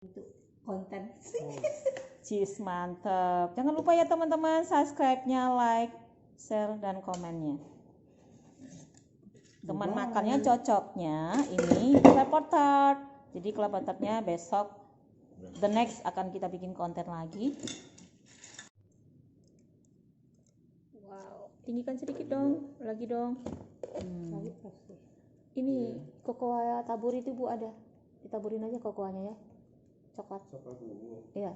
Itu konten. Cheese, mantap. Jangan lupa ya teman-teman, subscribe-nya, like, share, dan komennya. Teman makannya cocoknya ini claypot tart. Jadi claypot tartnya besok, the next akan kita bikin konten lagi. Wow, tinggikan sedikit dong, lagi dong. Ini kokoa tabur itu Bu ada, ditaburin aja kokoanya ya, coklat. Iya.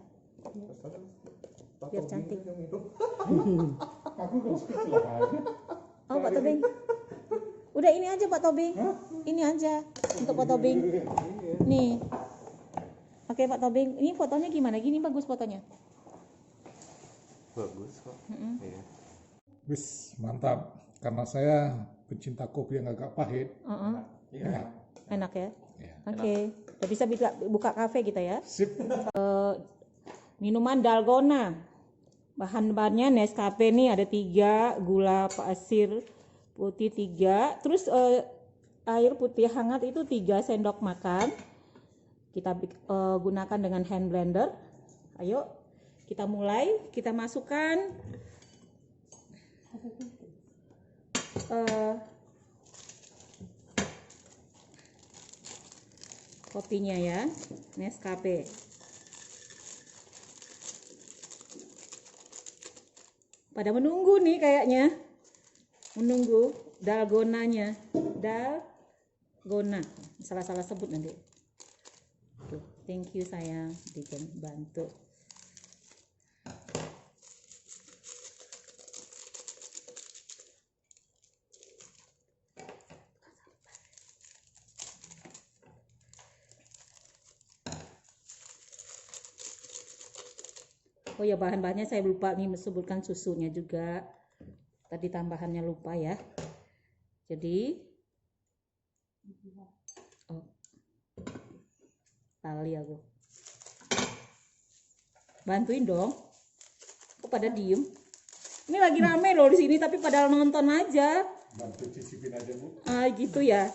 Biar cantik. Oh Pak Tobing. Udah ini aja Pak Tobing. Ini aja untuk Pak Tobing. Nih. Oke Pak Tobing, ini fotonya gimana? Gini bagus fotonya. Bagus kok. Iya. Wis mantap, karena saya pecinta kopi yang agak pahit. Ya. Enak ya? Ya. Oke. Udah bisa buka kafe kita ya. Sip. Minuman dalgona. Bahan-bahannya Nescafe nih ada 3, gula pasir putih 3, terus air putih hangat itu 3 sendok makan. Kita gunakan dengan hand blender. Ayo kita mulai, kita masukkan kopinya ya, Nescafe. Pada menunggu nih kayaknya, menunggu dalgonanya, dalgona, salah sebut nanti. Tuh, thank you sayang, bikin bantu. Oh ya, bahan-bahannya saya lupa nih sebutkan, susunya juga. Tadi tambahannya lupa ya. Jadi kali aku. Bantuin dong. Kok pada diem? Ini lagi rame loh di sini tapi pada nonton aja. Bantu cicipin aja Bu. Ah gitu ya.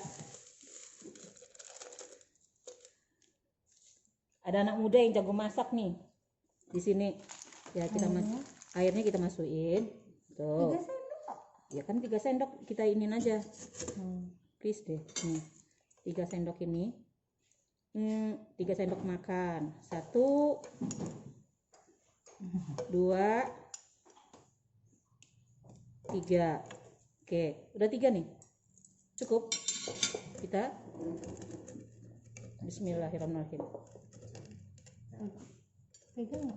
Ada anak muda yang jago masak nih di sini. Ya kita airnya kita masukin. Tuh. 3 sendok. Ya kan 3 sendok kita inin aja. Please deh. Nih. 3 sendok ini. 3 sendok makan. 1 2 3. Oke, udah 3 nih. Cukup. Kita Bismillahirrahmanirrahim. Pegang.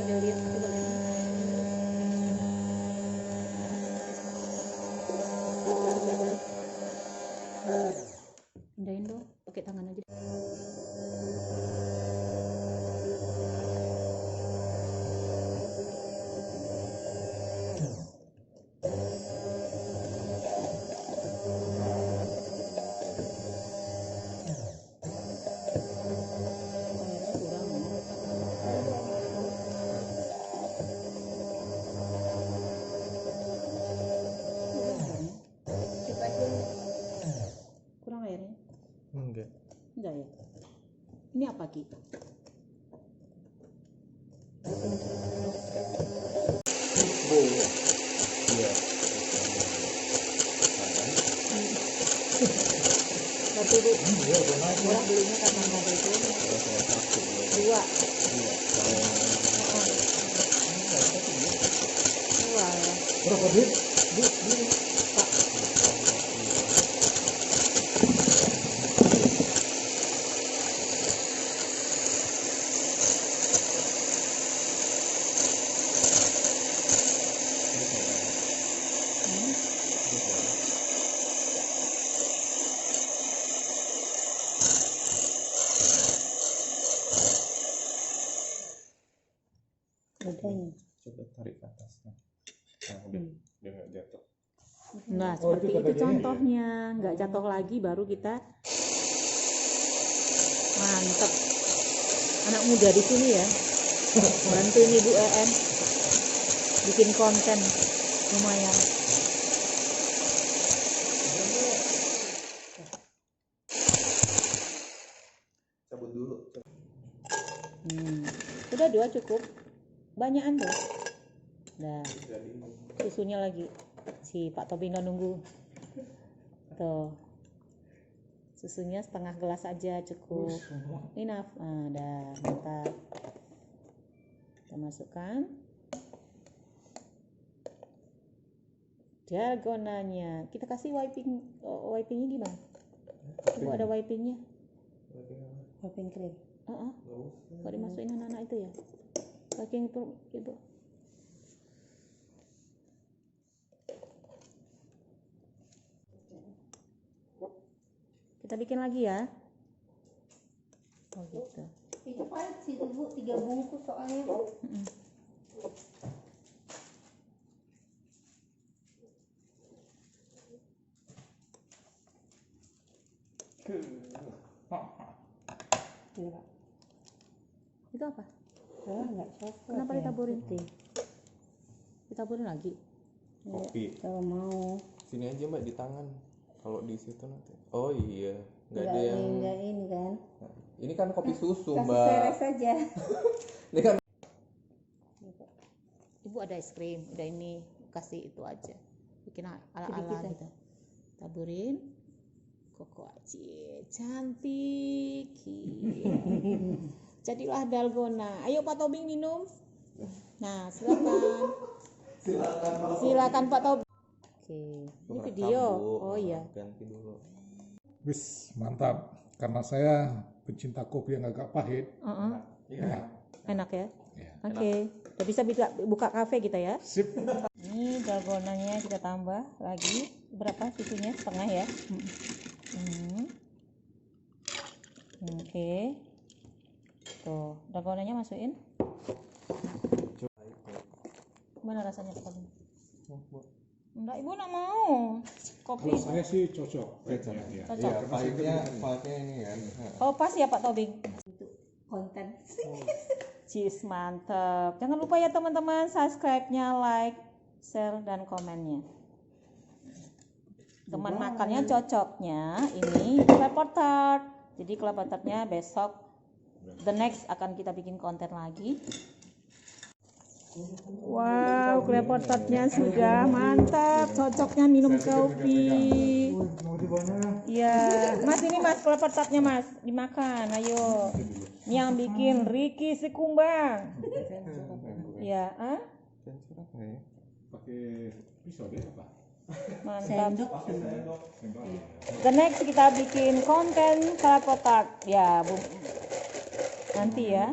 Udah lihat coba lihat. Pindahin dong, pakai tangan aja. Kurang airnya? Enggak. Enggak ya? Ini apa Ki? Iya. Satu Bu. Orang belinya karena nggak ada itu. 2. Wah. Berapa duit? Pak. Coba tarik ke atasnya. Nah, udah nggak jatuh. Nah, Oh, seperti itu itu katanya contohnya, nggak jatuh lagi baru kita mantep. Anak muda di sini ya, bantuin Ibu EN bikin konten lumayan. Cabut dulu. Udah 2 cukup, banyakan tuh. Nah, susunya lagi si Pak Tobino nunggu tuh. Susunya setengah gelas aja cukup, enough. Nah, udah mantap. Kita masukkan dalgonanya. Kita kasih wipingnya gimana? Ibu ada wipingnya? Wiping cream. Kok dimasukin anak-anak itu ya? Wiping itu ibu. Kita bikin lagi ya. Oh gitu. Itu paling sih Bu 3 bungkus soalnya. Enggak. Itu apa? Enggak cocok. Kenapa ya. ditaburin? Ditaburin lagi. Kopi. Kalau mau. Sini aja Mbak di tangan. Kalau di situ nanti. Oh iya, nggak ada Enggak yang. enggak ini kan. Ini kan kopi susu Kasih Mbak. seres aja. Ini kan. Ibu ada es krim, udah ini kasih itu aja. Bikin ala-ala Sedikit, gitu. Taburin. Koko aci, cantik. Jadilah dalgona. Ayo Pak Tobing minum. Nah, silakan. Silakan Pak Tobing. Oke, ini video. Oh iya. Ganti dulu. Wis, mantap. Karena saya pecinta kopi yang agak pahit. Iya. Enak ya? Ya. Oke. Udah bisa buka kafe kita ya. Sip. Ini dalgonanya kita tambah lagi. Berapa susunya? Setengah ya. Oke. Tuh, dalgonanya masukin. Gimana rasanya Pak Tobing? Enggak, Ibu enggak mau. Kopi. Kalau saya sih cocok. Cocok. Iya, pahitnya ini kan. Oh, pas ya Pak Tobing. Konten. Cheese, mantap. Jangan lupa ya teman-teman, subscribe-nya, like, share, dan komennya. Teman makannya cocoknya ini claypot tart. Jadi claypot tartnya besok, the next akan kita bikin konten lagi. Wow, claypot tartnya sudah mantap. Cocoknya minum kopi. Iya, Mas ini Mas claypot tartnya Mas, dimakan. Ayo. Ini yang bikin Ricky Sikumbang. Ya, Pakai pisau deh apa? mantap. The next kita bikin konten claypot tart. Ya, Bu. Nanti ya.